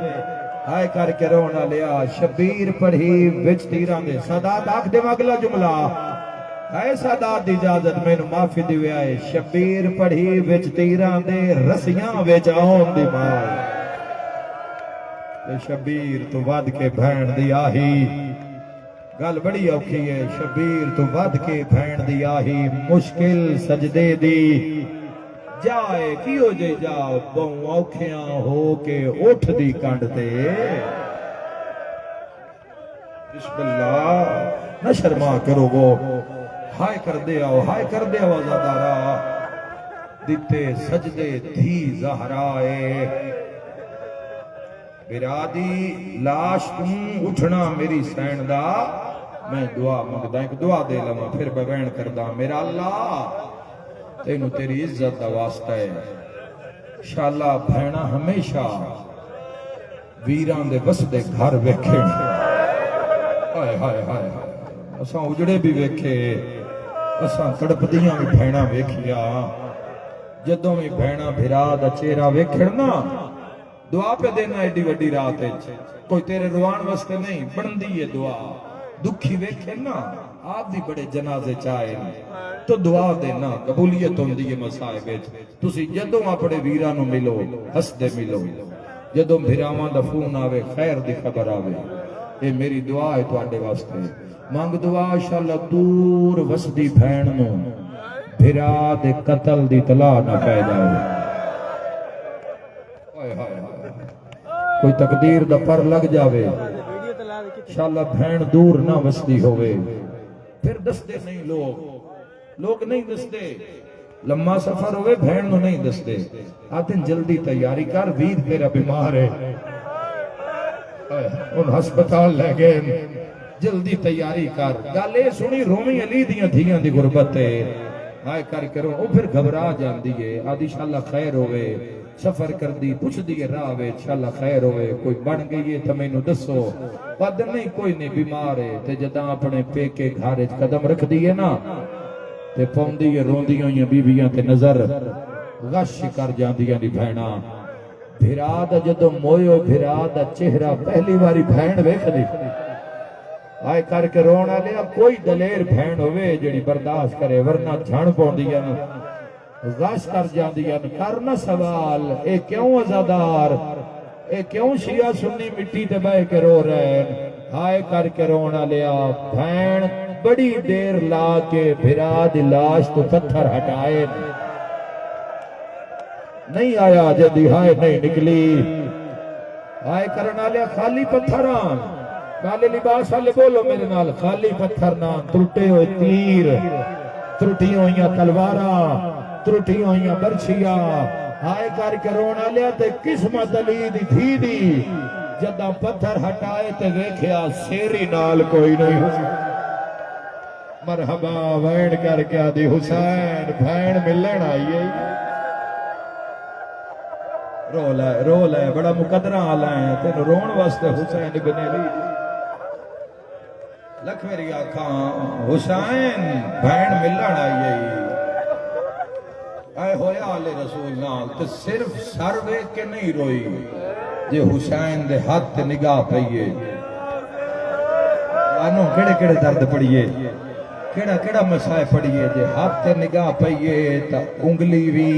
ہائے کر کے رونا لیا شبیر پڑھی وچ تیران دے سادات آکھ دے اگلا جملہ ہائے سادات دی اجازت میں نو معافی دی آئے شبیر پڑھی وچ تیران دے رسیاں وچ آن دی مار اے شبیر تو ود کے بھین دی آہی گل بڑی اوکھی ہے شبیر تو ود کے بھین دی آہی مشکل سجدے دی جائے کیو جے جاؤ بہوں اوکھیاں ہو کے اٹھ دی کانڈ تے بسم اللہ نہ شرما کرو وہ ہائے کر دے آؤ آزادارا دیتے سجدے تھی زہرائے برادی لاش تم اٹھنا میری سین دا میں دعا مانگدا ایک دعا دے لما پھر بیان کردا میرا اللہ تینو تیری عزت دا واسطہ ہے انشاءاللہ بھینا ہمیشہ ویران دے بس دے گھر ویکھے ہائے ہائے ہائے اساں اجڑے بھی ویکھے اساں تڑپدیاں بھی بھینا ویکھیا جدوں بھی بھینا بھرا دا چہرہ ویکھن نا دعا پہ دینا ایڈی وڈی رات ہے کوئی تیرے روان واسطے نہیں بندی ہے دعا دکھی ویکھے نا آپ بھی بڑے جنازے چاہے تو دعا دینا قبولیت ہوندی ہے مصائب وچ تسی جدوں اپنے ویراں نو ملو ہسدے ملو جدوں بھراواں دا فون آوے خیر دی خبر آوے اے میری دعا ہے تواڈے واسطے مانگ دعا انشاءاللہ دور وسدی بہن نو بھرا دے قتل دی اطلاع نہ پے جاوے ہائے ہائے کوئی تقدیر دا پر لگ جاوے انشاءاللہ بہن دور نہ وسدی ہوئے پھر دستے نہیں لوگ نہیں دستے لمحہ سفر ہوئے بہن نو نہیں دستے آتے جلدی تیاری کر وید تیرا بیمار ہے ان ہسپتال لے گئے جلدی تیاری کر گالے سنی رومی علی دیاں دھیاں دی غربت ہے ہائے کر کرو او پھر گھبرا جاندی ہے آدھی انشاءاللہ خیر ہوئے سفر کر دی پوچھ دی راہ وے انشاءاللہ خیر ہوئے کوئی بن گئی ہے تو میں نو دسو پد نہیں کوئی نہیں بیمار ہے تے جداں اپنے پے کے گھر قدم رکھ دیئے نا تے پوندی ہے روندیاں یا بیویاں تے نظر غش کر جاندیاں دی بہنا بھرا دا جدو مویو بھرا دا چہرہ پہلی باری بہن ویکھ دی آئے کر کے رونا لیا کوئی دلیر بہن ہوئے جڑی برداشت کرے ورنہ جھن پوندیاں غش کر جاندیاں کرنا سوال اے کیوں عزادار اے کیوں شیعہ سنی مٹی تے بہ کے رو رہے آئے کر کے رونا لیا بہن بڑی دیر لا کے بھرا دی لاش تو پتھر ہٹائے نہیں آیا جدی ہائے نہیں نکلی آئے کرنا لیا خالی پتھران کالے لباس والے بولو میرے نال خالی پتھر نہ ٹوٹے ہوئے تیر ٹوٹی ہوئیاں تلواراں ٹوٹی ہوئیاں برچھیاں آئے کر کے رونا لیا تے قسمت علی دی تھی دی جدہ پتھر ہٹائے تے ویکھیا سیری نال کوئی نہیں مرحبا وین کر کے آدھی حسین بھین ملن آئیے رو لائے بڑا مقدرہ آلائیں تین رون واسطے حسین ابن علی لکھ میری آنکھاں حسین بھین ملن آئیے اے ہویا آلے رسول نال تے صرف سر ویکھ کے نہیں روئی جے حسین دے ہاتھ تے نگاہ پئیے آنو کڑے کڑے درد پڑیے کڑا مسائے پڑیے جے ہاتھ تے نگاہ پئیے تا انگلی بھی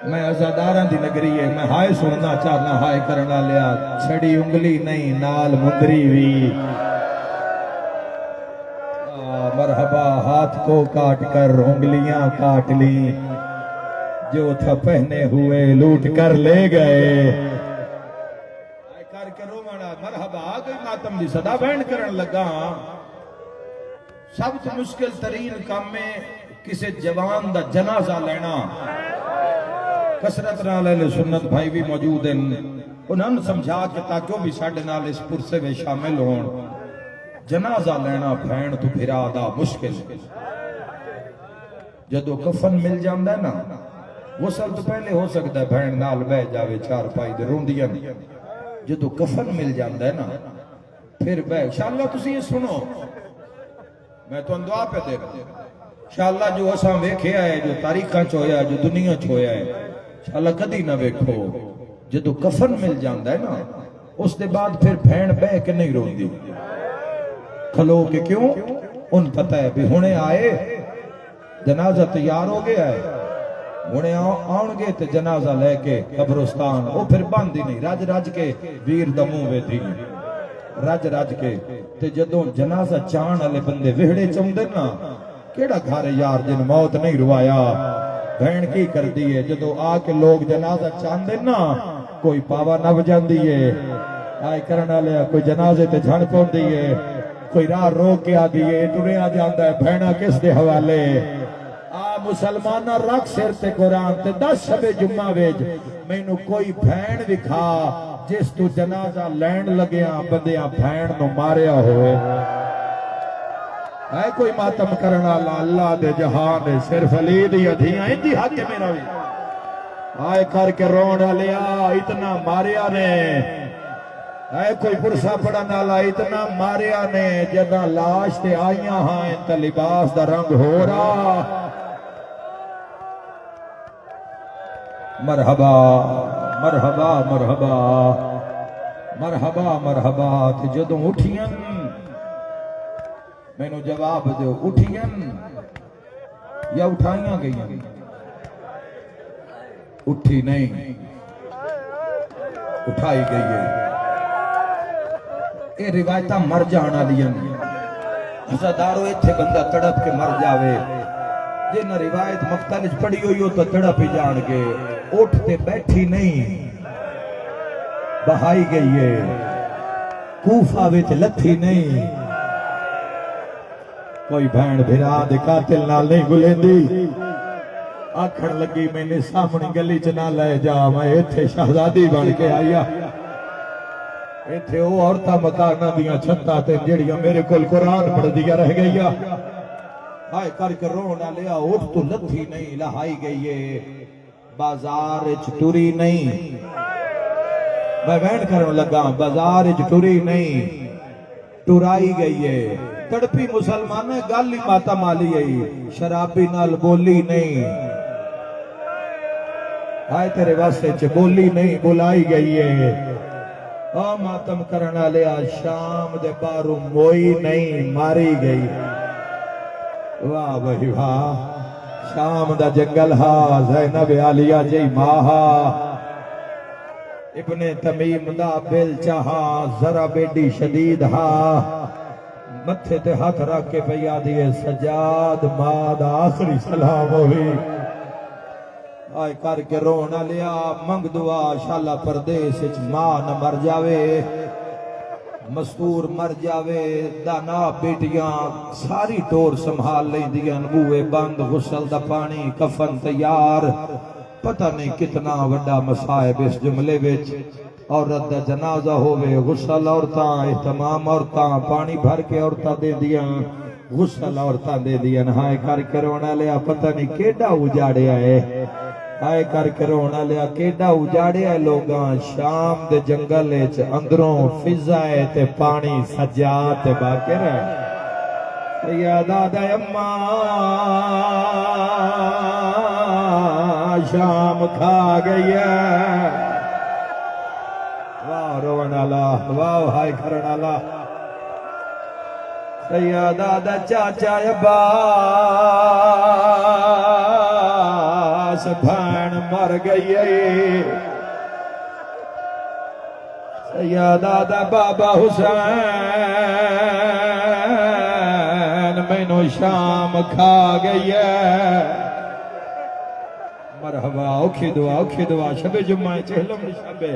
میں عزاداراں دی نگری ہے میں ہائے سننا چاہنا ہائے کرنا لیا چھڑی انگلی نہیں نال مندری بھی مرحبا ہاتھ کو کاٹ کر انگلیاں کاٹ لی جو تھا پہنے ہوئے لوٹ کر لے گئے کر کے رومانا مرحبا کوئی ماتم دی صدا بین کرن لگا سب سے مشکل ترین کام میں کسی جوان دا جنازہ لینا کسرت نال اہل سنت بھائی بھی موجود ہیں انہوں نے سمجھا کہ تاکہ بھی ساڑھے نال اس پرسے میں شامل ہون جنازہ لینا بھین تو بھرا دا مشکل جدو کفن مل جاندہ ہے نا غسل تو پہلے ہو سکتا ہے بھین نال بہ جاوے چار پائی دے روندیاں جدو کفن مل جاندہ ہے نا پھر بہ انشاءاللہ تسی یہ سنو میں تو دعا پہ دے رہا انشاءاللہ جو اساں ویکھیا ہے، جو تاریخاں چ ہویا ہے، جو دنیا چ ہویا ہے، انشاءاللہ کدی نہ ویکھو جدو کفن مل جاندا ہے نا، اس دے بعد پھر بھین بہ کے نہیں روندی کھلو کے، کیوں؟ ان پتہ ہے بھی ہونے آئے جنازہ تیار ہو گیا ہے، ہونے آن گے تے جنازہ لے کے قبرستان، وہ پھر باندھی نہیں رج رج کے ویر دموں وے تھی رج رج کے تے جدوں جنازہ چان والے بندے وہڑے چوندے نا، کیڑا گھر یار جن موت نہیں روایا، بہن کی کر دیئے جدوں آ کے لوگ جنازہ چان دے نا، کوئی پاوا نہ بجان دیئے آئے کرنا لیا، کوئی جنازے تے جھڑ پون دیئے، کوئی راہ روک کے آ دیئے ٹرے آ جاندہ ہے بہنہ کس دے حوالے آ مسلمانہ رکھ سر تے قرآن تے 10 شب جمعہ ویج میں نو کوئی بہن دکھا جس تو جنازہ لین لگیاں بندیاں بہن نو ماریا ہوئے ہے کوئی ماتم کرنا اللہ دے جہان دے صرف علی دی ادھیاں انجی حق ہے میرا بھی آئے کر کے رونا لیا اتنا ماریا نے اے کوئی پرسا پڑھنا لا اتنا ماریا نے جدہ لاش تے آئیاں ہاں انتا لباس دا رنگ ہو رہا مرحبا مرحبا مرحبا مرحبا مرحبا تے جدوں اٹھیاں میں نو جواب دے اٹھیاں یا اٹھائیاں گئیاں اٹھی نہیں اٹھائی گئی ہے اے روایتہ مر جانا لیاں حسادارو ایتھے بندہ تڑپ کے مر جاوے جنہ روایت مختلف پڑی ہوئی ہو تو تڑپ ہی جان گے اٹھتے بیٹھی نہیں بہائی گئی ہے کوفہ وچ لتھی نہیں کوئی بہن بھرا دے قاتل نال نہیں گلیں دی آکھن لگی میں نے سامنے گلی چنا لے جا میں ایتھے شہزادی بن کے آیا ایتھے او عورتہ مکانہ دیاں چھتا تے جڑیاں میرے کول قرآن پڑھ دیا رہ گئی آئے کر کے رونا لیا اٹھ تو لتھی نہیں لہائی گئی ہے بازار ٹری نہیں میں بہن کرنے لگا بازار ٹری نہیں ٹرائی گئی ہے تڑپی مسلمان گالی ماتا مالی ہے شرابی نال بولی نہیں آئے تیرے واسطے چ بولی نہیں بلائی گئی ہے آ ماتم کرنا لیا شام دے بارو موئی نہیں ماری گئی واہ بھائی واہ شام دا جنگل ہا زینب عالیہ جی ماہا ابن تمیم دا بل چاہا ذرا بیڈی شدید ہا متھے تے ہاتھ رکھ کے پیا دیئے سجاد ماد آخری سلام ہوئی آئے کر کے رونا لیا منگ دعا شالا پردیس اچ ماں نہ مر جاوے مستور مر جاوے دانا بیٹیاں ساری ٹور سنبھال لیں دیاں بوئے بند غسل دا پانی کفن تیار پتہ نہیں کتنا وڈا مصائب اس جملے وچ عورت دا جنازہ ہوئے غسل عورتاں اہتمام عورتاں پانی بھر کے عورتاں دے دیاں غسل عورتاں دے دیاں ہائے کر کے رونا لیا پتہ نہیں کیڑا اجاڑے آئے آئے کر کے رونا لیا کیڑا اجاڑے آئے لوگاں شام دے جنگل اچ اندروں فضائے تے پانی سجاد تے باقی رہے سیدہ دے اماں شام کھا گئی ہے واہ رونا اللہ واہ ہائے کرنا اللہ سیدہ دا چاچا عباس بھین مر گئی ہے سیدہ دا بابا حسین میں نو شام کھا گئی ہے مرحبا اوکھی دعا شب جمعہ چہلم شبے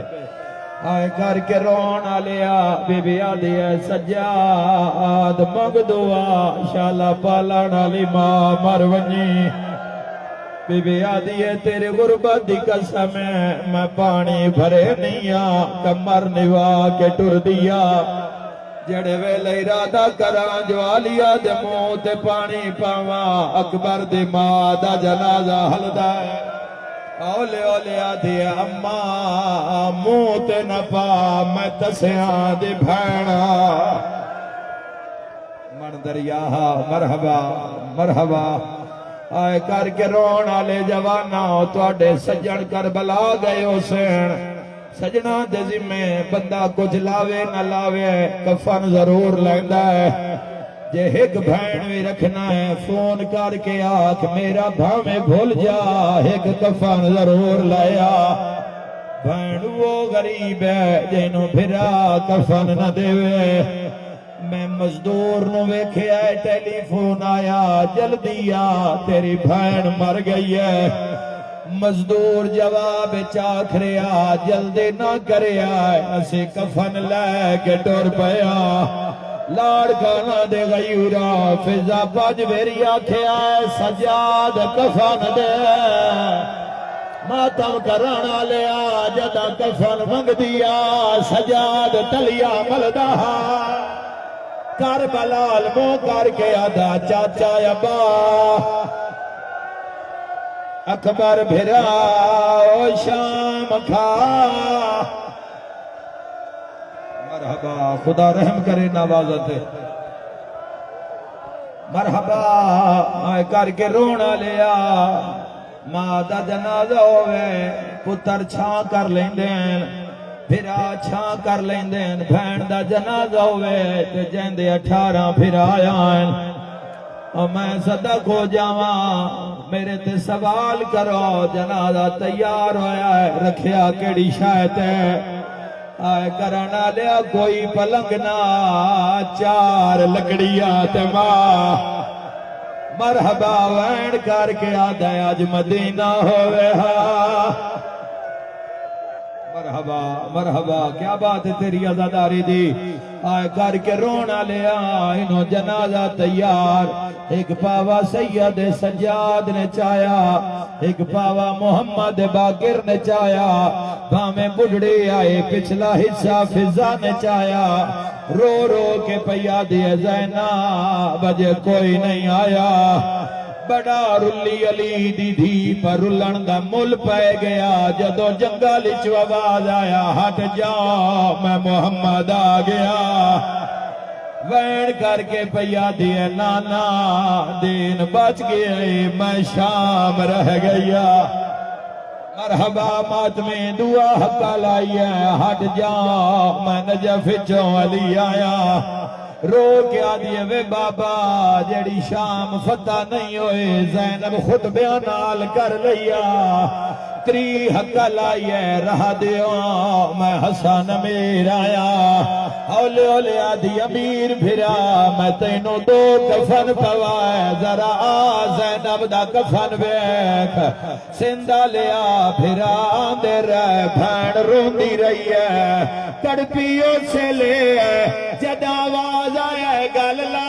آئے کر کے رونا لیا بی بی آدھی ہے سجاد مگ دعا شالا پالانا لی ماں مرونی بی بی آدھی ہے تیرے غربت دی قسم ہے میں پانی بھرے نیا کمر نوا کے ٹر دیا جڑے ویلے ارادہ کران جو آلیا دے منہ تے پانی پاواں اکبر دی ماں دا جنازہ حلدہ ہے اولے اولے آدھی اماں منہ تے نہ پا میں تسیاں دی بھینا من دریا مرحبا مرحبا آئے کر کے رون آلے جوانا تواڈے سجن کربلا گئے حسین سجنا دے ذمے بندہ کچھ لاوے نہ لاوے کفن ضرور لیندا ہے جے ایک بھین بھی رکھنا ہے فون کر کے آکھ میرا بھاویں بھول جا ایک کفن ضرور لایا بھین وہ غریب ہے جنوں پھرا کفن نہ دیوے میں مزدور نو ویکھیا ٹیلی فون آیا جلدی آ تیری بھین مر گئی ہے مزدور جواب چاکھریا جلدی نہ کریا اسی کفن لے کے ٹر پیا لاڑ کانا دے غیورا فضا پاج میری آکھیا سجاد کفن دے ماتم کرانا لیا جدا کفن منگ دیا سجاد تلیا ملدہ کربلال مو کر کے آدھا چاچا ابا اکبر بھرا او شام کھا مرحبا خدا رحم کرے نوازت مرحبا آئے کر کے رونا لیا ماں دا جنازہ ہوئے پتر چھان کر لیندین پھرا چھان کر لیندین بھین دا جنازہ ہوئے تے جیندے 18 پھر آیاں اور میں صدق ہو جاواں میرے تے سوال کرو جنازہ تیار ہویا ہے رکھیا کیڑی شاید ہے آئے کرنا لیا کوئی پلنگ نہ 4 لکڑیاں تے ماں مرحبا وین کر کے آدھا آج مدینہ ہوئے ہاں مرحبا مرحبا کیا بات ہے تیری عزاداری دی آئے کر کے رونا لیا انہوں جنازہ تیار ایک پاوا سید سجاد نے چایا ایک پاوا محمد باقر نے چایا بامیں بڑھڑے آئے پچھلا حصہ فضا نے چایا رو رو کے پیا دیے زینہ بجے کوئی نہیں آیا بڑا رلی علی دی دھی پر رلن دا مل پہ گیا جدو جنگل چو آواز آیا ہٹ جاؤ میں محمد آ گیا وین کر کے پیا دیے نانا دین بچ گئے میں شام رہ گیا مرحبا ماتمیں دعا حقا لائی ہے ہٹ جاؤ میں نجف چوں علی آیا رو کیا دیے وے بابا جڑی شام فتح نہیں ہوئے زینب خود بیانال کر لیا تری حقا لائی ہے رہا دیو میں حسن امیر آیا اولے اولے آدھی امیر پھرا میں تینوں 2 کفن پوائے ذرا آ زینب دا کفن بیک سندہ لیا پھرا آندے رہ بھین روندی رہی ہے کڑپیوں سے لے جد آواز آئے گللا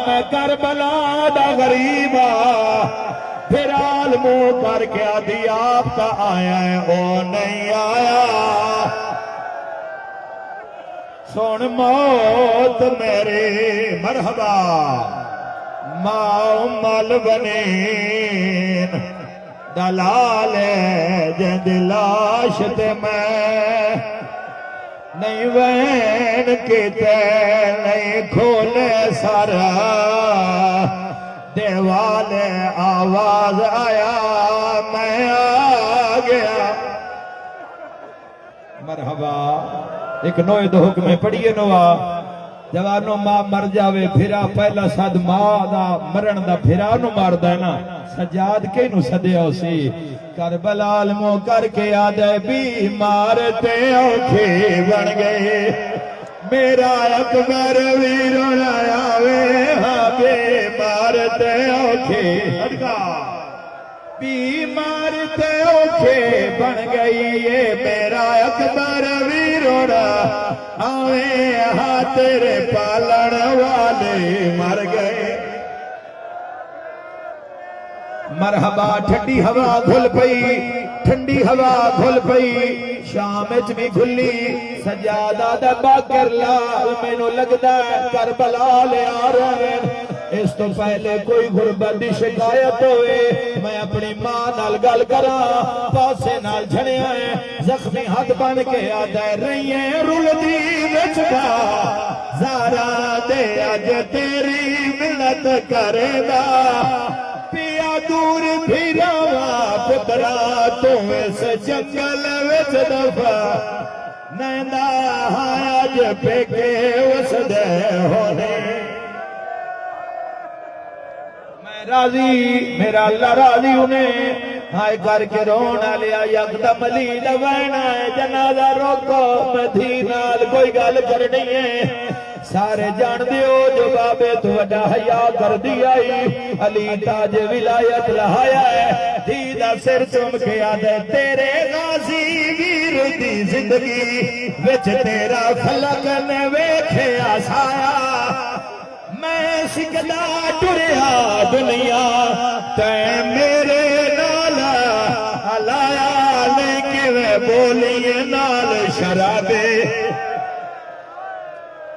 میں کربلا دا غریبا پھر عالموں کر کے آدھی آپ کا آیا ہے او نہیں آیا سن موت میرے مرحبا ماں مال بنین دلال جد لاش تے میں نہیں وین کیتے نہیں کھولے سارا دیوال آواز آیا میں آ گیا مرحبا ایک نوے دو حکمیں پڑھئے نوا جوانو ماں مر جاوے پھرا پہلا صد ماں دا مرن دا پھرا نو مار دا ہے نا سجاد کے نو صدے ہو سی کربلا علموں کر کے آدھے بیمار تے اوکھے بن گئے میرا اکبر ویرون آیا وے ہاں بیمار تے اوکھے بیمار تے اوکھے بن گئی یہ میرا اکبر ویرون آوے ہاں تیرے پالن والے مر گئے مرحبا ٹھنڈی ہوا گھل پئی ٹھنڈی ہوا گھل پئی شامچ بھی گھلی سجادہ دا باکر لال میں نو لگدا ہے کربلا لے آ رہے اس تو پہلے کوئی غربت دی شکایت ہوئے میں اپنی ماں نال نال گل کرا پاسے نال جھڑیا ہے زخمی ہاتھ بن کے آدھا رہیے رول دی وچھا زارا دے اج تیری ملت کرے دا پیا دور پھراوا پترا تو اس جنگل وچ دفا نیندا اج پیکے اس دے ہونے میں راضی میرا اللہ راضی انہیں ہائے کر کے رونا لیا یکدم علی لوینا ہے جنازہ روکو مدینال کوئی گل کرنی ہے سارے جان دیو جو بابے تو وڈا حیا کر دیا علی تاج ولایت لہایا ہے دیدہ سر چم کے آدھے تیرے غازی ویر دی زندگی وچ تیرا خلق نے ویکھے آسایا میں سکدا ٹریا دنیا تے میرے نال ہلایا نے کیویں بولیے نال شرابے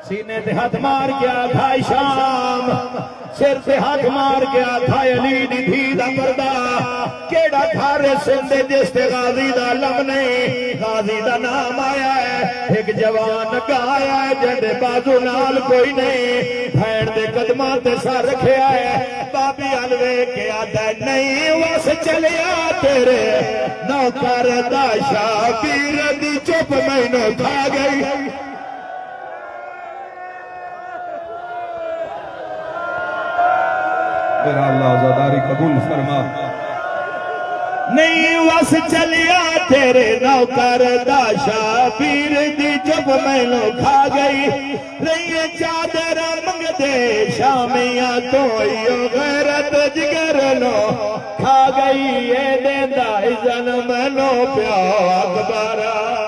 سینے تے ہاتھ مار گیا کھائی شام سر تے ہاتھ مار گیا کھائی علی دی دھی دا پردہ کیڑا گھر سندے جس تے غازی دا لمنے غازی دا نام آیا ہے ایک جوان گایا ہے جندے بازو نال کوئی نہیں بھین دے قدماں تے سر رکھیا ہے بابی علوے کے آدھا نہیں وس چلیا تیرے نوکر دا شابیر دی چپ مینوں کھا گئی میرا اللہ عزاداری قبول فرما نہیں وس چلیا تیرے نوکر دا شابیر دی چپ مینوں کھا گئی رہیے چادر منگ دے شامیاں تو ایو غیرت جگر نو کھا گئی یہ دیندا اذن مینوں پیو اکبرہ